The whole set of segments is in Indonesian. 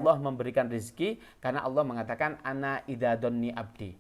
Allah memberikan rezeki karena Allah mengatakan ana idza dhanni abdi.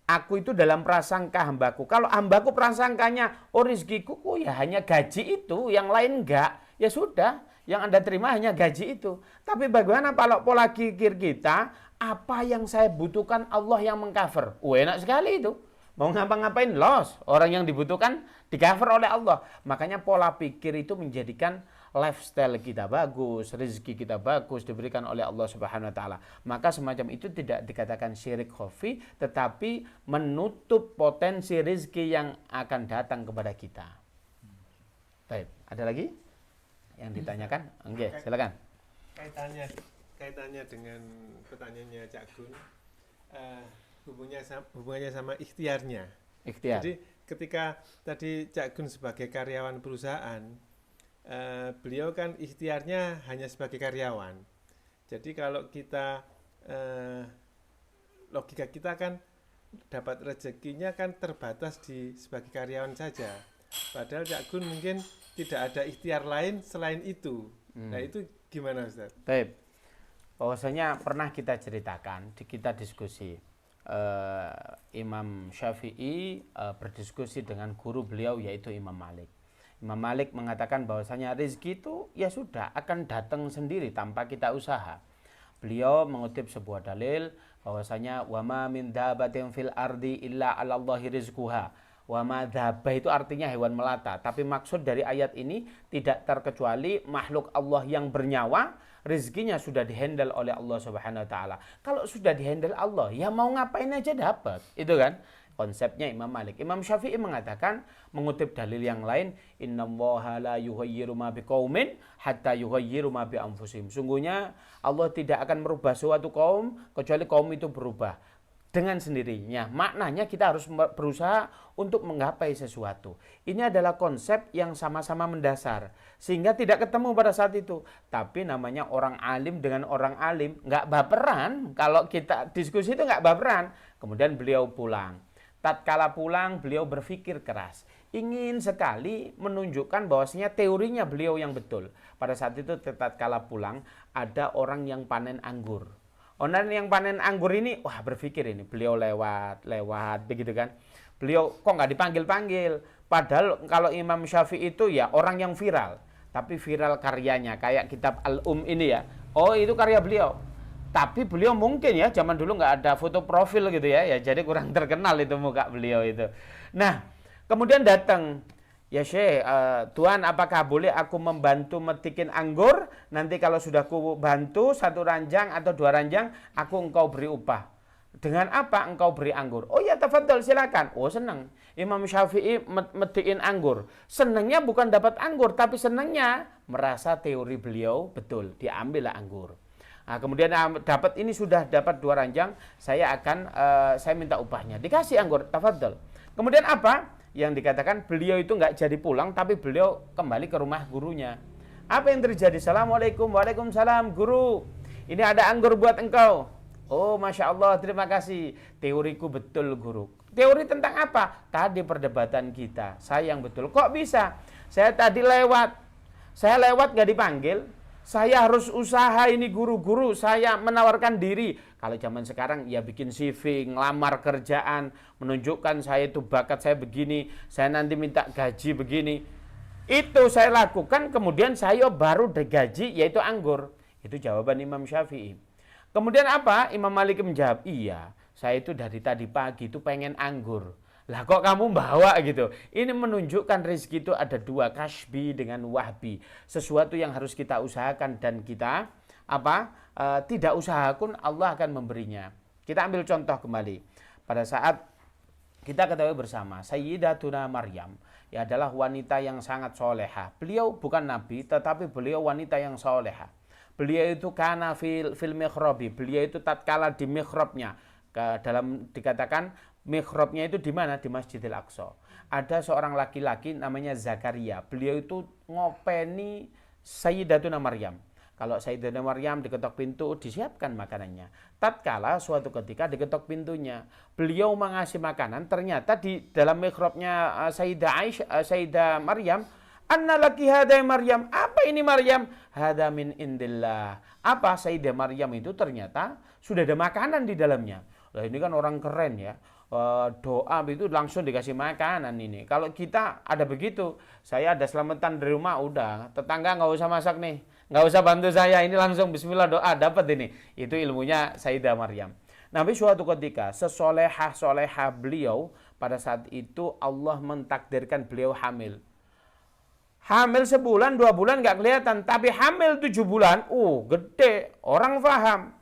Aku itu dalam prasangka hambaku. Kalau hambaku prasangkanya, oh rezekiku ya hanya gaji itu, yang lain enggak. Ya sudah, yang Anda terima hanya gaji itu. Tapi bagaimana kalau pola pikir kita, apa yang saya butuhkan Allah yang mengcover? Enak sekali itu. Mau ngapa-ngapain loss. Orang yang dibutuhkan di-cover oleh Allah. Makanya pola pikir itu menjadikan lifestyle kita bagus, rezeki kita bagus, diberikan oleh Allah Subhanahu wa taala. Maka semacam itu tidak dikatakan syirik khafi, tetapi menutup potensi rezeki yang akan datang kepada kita. Baik, ada lagi yang ditanyakan? Oke, silakan. Kaitannya dengan pertanyaannya Cak Gun, hubungannya sama ikhtiarnya. Ikhtiar. Jadi ketika tadi Cak Gun sebagai karyawan perusahaan, beliau kan ikhtiarnya hanya sebagai karyawan. Jadi kalau kita logika kita kan dapat rezekinya kan terbatas di sebagai karyawan saja. Padahal Cak Gun mungkin tidak ada ikhtiar lain selain itu. Nah itu gimana Ustaz? Baik. Bahwasanya pernah kita ceritakan, kita diskusi. Imam Syafi'i berdiskusi dengan guru beliau yaitu Imam Malik. Imam Malik mengatakan bahwasanya rezeki itu ya sudah akan datang sendiri tanpa kita usaha. Beliau mengutip sebuah dalil bahwasanya wama min dabatin fil ardi illa 'alallahi rizquha. Wama dzaba itu artinya hewan melata, tapi maksud dari ayat ini tidak terkecuali makhluk Allah yang bernyawa, rezekinya sudah dihandle oleh Allah Subhanahu wa taala. Kalau sudah dihandle Allah, ya mau ngapain aja dapat. Itu kan konsepnya Imam Malik. Imam Syafi'i mengatakan, mengutip dalil yang lain, innallaha la yughayyiru ma biqaumin hatta yughayyiru ma bi anfusihim. Sungguhnya Allah tidak akan merubah suatu kaum kecuali kaum itu berubah dengan sendirinya. Maknanya kita harus berusaha untuk menggapai sesuatu. Ini adalah konsep yang sama-sama mendasar. Sehingga tidak ketemu pada saat itu. Tapi namanya orang alim dengan orang alim, nggak baperan. Kalau kita diskusi itu nggak baperan. Kemudian beliau pulang. Tatkala pulang, beliau berpikir keras. Ingin sekali menunjukkan bahwasanya teorinya beliau yang betul. Pada saat itu tatkala pulang, ada orang yang panen anggur. Orang yang panen anggur ini, wah berpikir ini, beliau lewat, begitu kan. Beliau kok nggak dipanggil-panggil. Padahal kalau Imam Syafi'i itu ya orang yang viral. Tapi viral karyanya, kayak kitab Al-Um ini ya. Oh itu karya beliau. Tapi beliau mungkin ya, zaman dulu nggak ada foto profil gitu ya. Jadi kurang terkenal itu muka beliau itu. Nah, kemudian datang. Ya Syekh, Tuhan apakah boleh aku membantu metikin anggur? Nanti kalau sudah ku bantu 1 ranjang atau 2 ranjang, engkau beri upah. Dengan apa engkau beri anggur? Oh ya tafadhol silakan. Oh senang. Imam Syafi'i metikin anggur. Senangnya bukan dapat anggur, tapi senangnya merasa teori beliau betul. Diambillah anggur. Nah, kemudian dapat ini sudah dapat 2 ranjang, saya minta upahnya. Dikasih anggur, tafadhol. Kemudian apa? Yang dikatakan beliau itu nggak jadi pulang, tapi beliau kembali ke rumah gurunya. Apa yang terjadi? Assalamualaikum, waalaikumsalam, guru. Ini ada anggur buat engkau. Oh, Masya Allah, terima kasih. Teoriku betul, guru. Teori tentang apa? Tadi perdebatan kita. Saya yang betul. Kok bisa? Saya tadi lewat. Saya lewat nggak dipanggil. Saya harus usaha ini guru-guru. Saya menawarkan diri. Kalau zaman sekarang ya bikin CV, ngelamar kerjaan, menunjukkan saya itu bakat saya begini, saya nanti minta gaji begini. Itu saya lakukan, kemudian saya baru digaji yaitu anggur. Itu jawaban Imam Syafi'i. Kemudian apa? Imam Malik menjawab, iya, saya itu dari tadi pagi itu pengen anggur. Lah kok kamu bawa gitu? Ini menunjukkan rezeki itu ada 2, kasbi dengan wahbi. Sesuatu yang harus kita usahakan dan kita tidak usaha pun Allah akan memberinya. Kita ambil contoh kembali. Pada saat kita ketahui bersama, Sayyidatuna Maryam ya adalah wanita yang sangat soleha. Beliau bukan nabi, tetapi beliau wanita yang soleha. Beliau itu kana fil mikhrabi. Beliau itu tatkala di mikhrabnya. Dalam dikatakan mikhrabnya itu di mana? Di Masjidil Aqsa. Ada seorang laki-laki namanya Zakaria. Beliau itu ngopeni Sayyidatuna Maryam. Kalau Sayyidatuna Maryam diketok pintu, disiapkan makanannya. Tatkala suatu ketika diketok pintunya, beliau mengasih makanan, ternyata di dalam mihrabnya Sayyidah Maryam Anna laki hadai Maryam. Apa ini Maryam? Hada min indillah. Apa Sayyidah Maryam itu ternyata sudah ada makanan di dalamnya. Lah ini kan orang keren ya. Doa itu langsung dikasih makanan ini. Kalau kita ada begitu, saya ada selamatan di rumah udah, tetangga nggak usah masak nih, nggak usah bantu saya, ini langsung Bismillah doa dapat ini. Itu ilmunya Sayyidah Maryam. Nabi suatu ketika sesolehah beliau pada saat itu Allah mentakdirkan beliau hamil. Hamil sebulan, 2 bulan nggak kelihatan, tapi hamil 7 bulan, gede, orang paham.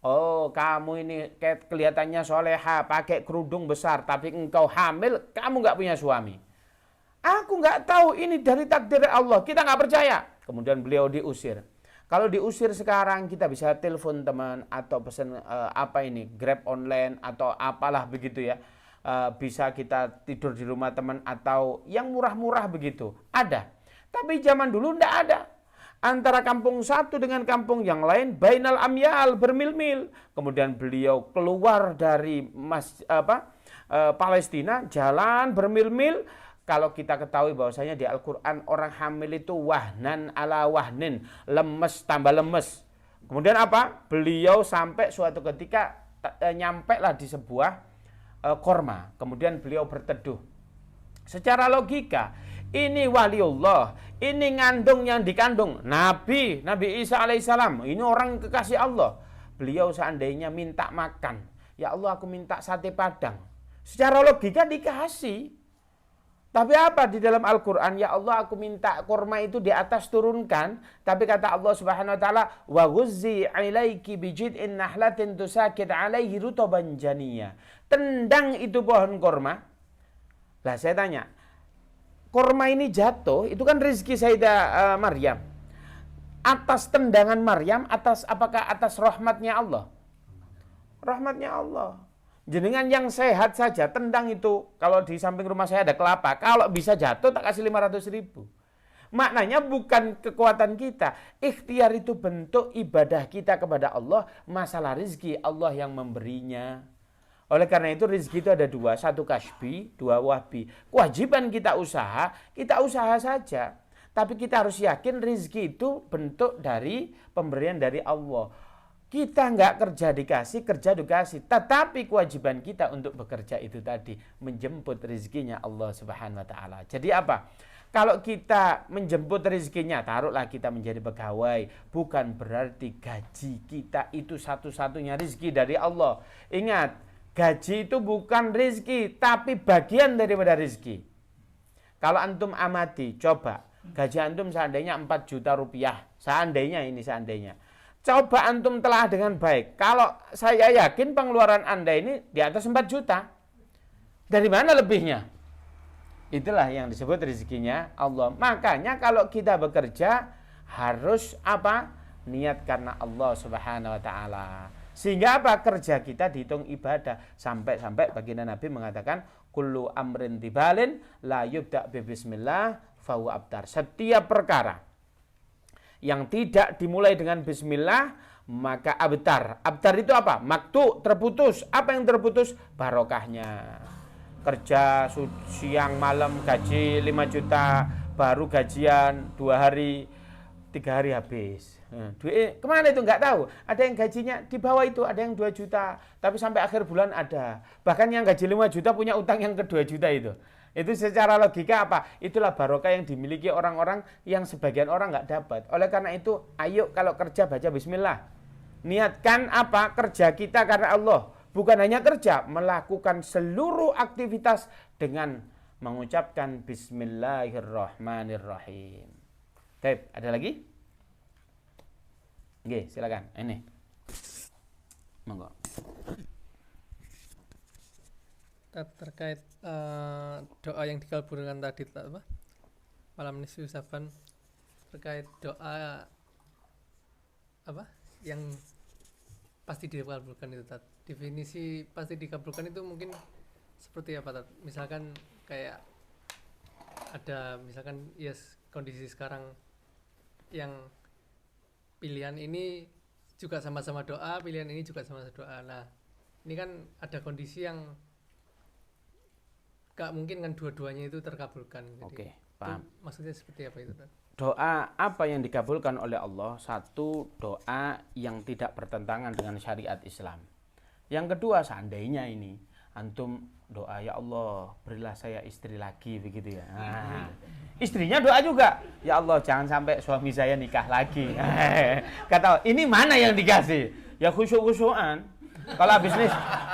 Oh, kamu ini kelihatannya soleha, pakai kerudung besar, tapi engkau hamil, kamu nggak punya suami. Aku nggak tahu, ini dari takdir Allah, kita nggak percaya. Kemudian beliau diusir. Kalau diusir sekarang, kita bisa telepon teman, atau pesan Grab online, atau apalah begitu ya. Bisa kita tidur di rumah teman, atau yang murah-murah begitu. Ada. Tapi zaman dulu nggak ada. Antara kampung satu dengan kampung yang lain, bainal amyal, bermil-mil. Kemudian beliau keluar dari Palestina, jalan bermil-mil. Kalau kita ketahui bahwasanya di Al-Quran orang hamil itu wahnan ala wahnin, lemes tambah lemes. Kemudian apa? Beliau sampai suatu ketika nyampe lah di sebuah korma. Kemudian beliau berteduh. Secara logika, ini waliullah, ini ngandung yang dikandung Nabi Isa alaihissalam, ini orang kekasih Allah. Beliau seandainya minta makan, ya Allah aku minta sate padang, secara logika dikasih. Tapi apa di dalam Al-Quran, ya Allah aku minta kurma itu di atas turunkan. Tapi kata Allah subhanahu wa ta'ala, wa ghuzzi ilaiki bijid'in nahlatin tusakit alaihi rutoban janiyah. Tendang itu pohon kurma. Lah saya tanya, kurma ini jatuh, itu kan rezeki Sayyidah Maryam. Atas tendangan Maryam, apakah atas rahmatnya Allah? Rahmatnya Allah. Jenengan yang sehat saja, tendang itu. Kalau di samping rumah saya ada kelapa, kalau bisa jatuh tak kasih 500.000. Maknanya bukan kekuatan kita. Ikhtiar itu bentuk ibadah kita kepada Allah. Masalah rezeki Allah yang memberinya. Oleh karena itu rezeki itu ada 2, 1 kasbi, 2 wahbi. Kewajiban kita usaha saja. Tapi kita harus yakin rezeki itu bentuk dari pemberian dari Allah. Kita nggak kerja dikasih. Tetapi kewajiban kita untuk bekerja itu tadi, menjemput rezekinya Allah Subhanahu wa ta'ala. Jadi apa? Kalau kita menjemput rezekinya, taruhlah kita menjadi pegawai, bukan berarti gaji kita itu satu-satunya rezeki dari Allah. Ingat, gaji itu bukan rezeki, tapi bagian daripada rezeki. Kalau antum amati, coba, gaji antum seandainya 4 juta rupiah, seandainya. Coba antum telah dengan baik. Kalau saya yakin pengeluaran Anda ini di atas 4 juta. Dari mana lebihnya? Itulah yang disebut rezekinya Allah. Makanya kalau kita bekerja harus apa? Niat karena Allah Subhanahu wa ta'ala. Sehingga apa? Kerja kita dihitung ibadah. Sampai baginda Nabi mengatakan, kullu amrin tibalin la yubda' bi bismillah fahuwa abtar. Setiap perkara yang tidak dimulai dengan bismillah, maka abtar. Abtar itu apa? Maktu, terputus. Apa yang terputus? Barokahnya. Kerja siang malam gaji 5 juta, baru gajian 2 hari, 3 hari habis. Duit kemana itu nggak tahu. Ada yang gajinya di bawah itu, ada yang 2 juta, tapi sampai akhir bulan ada. Bahkan yang gaji 5 juta punya utang yang ke 2 juta itu. Itu secara logika apa? Itulah barokah yang dimiliki orang-orang yang sebagian orang nggak dapat. Oleh karena itu, ayo kalau kerja baca bismillah. Niatkan apa? Kerja kita karena Allah. Bukan hanya kerja, melakukan seluruh aktivitas dengan mengucapkan bismillahirrahmanirrahim. Baik, ada lagi? Oke, silakan. Ini. Monggo. Terkait doa yang dikabulkan tadi apa? Malam nisfu Syaban, terkait doa apa yang pasti dikabulkan itu Tat. Definisi pasti dikabulkan itu mungkin seperti apa Tat? Misalkan kayak ada misalkan kondisi sekarang yang pilihan ini juga sama-sama doa, pilihan ini juga sama-sama doa. Nah, ini kan ada kondisi yang gak mungkin kan dua-duanya itu terkabulkan. Oke. Paham. Maksudnya seperti apa itu? Doa apa yang dikabulkan oleh Allah? Satu, doa yang tidak bertentangan dengan syariat Islam. Yang kedua, seandainya ini antum doa, ya Allah berilah saya istri lagi, begitu ya. Nah, istrinya doa juga, ya Allah jangan sampai suami saya nikah lagi. Kata ini mana yang dikasih? Ya khusyuk-khusyukan. Kalau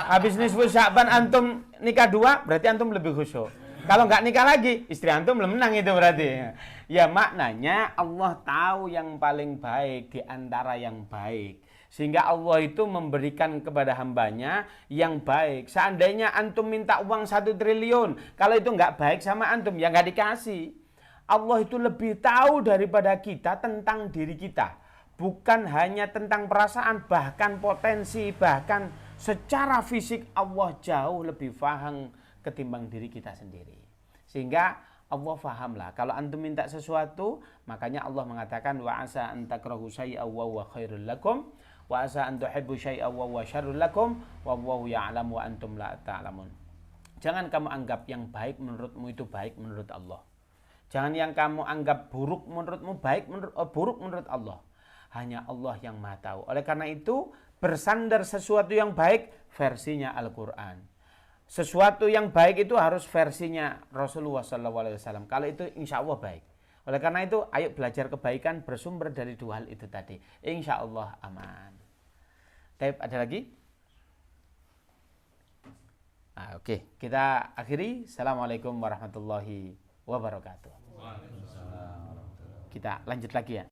habis nisfu Sya'ban antum nikah 2, berarti antum lebih khusyuk. Kalau nggak nikah lagi, istri antum belum menang itu berarti. Ya maknanya Allah tahu yang paling baik di antara yang baik. Sehingga Allah itu memberikan kepada hambanya yang baik. Seandainya antum minta uang 1 triliun, kalau itu nggak baik sama antum, ya nggak dikasih. Allah itu lebih tahu daripada kita tentang diri kita. Bukan hanya tentang perasaan, bahkan potensi, bahkan secara fisik Allah jauh lebih paham ketimbang diri kita sendiri. Sehingga Allah fahamlah kalau antum minta sesuatu, makanya Allah mengatakan wa asa an takrahu syai'an wa huwa khairul lakum wa asa an tuhibbu syai'an wa huwa syarrul lakum wallahu ya'lamu wa antum la ta'lamun. Jangan kamu anggap yang baik menurutmu itu baik menurut Allah. Jangan yang kamu anggap buruk menurutmu buruk menurut Allah. Hanya Allah yang Maha tahu. Oleh karena itu, bersandar sesuatu yang baik versinya Al-Qur'an. Sesuatu yang baik itu harus versinya Rasulullah SAW. Kalau itu insya Allah baik. Oleh karena itu, ayo belajar kebaikan bersumber dari 2 hal itu tadi. Insya Allah aman. Taib, ada lagi? Oke, kita akhiri. Assalamualaikum warahmatullahi wabarakatuh. Kita lanjut lagi ya.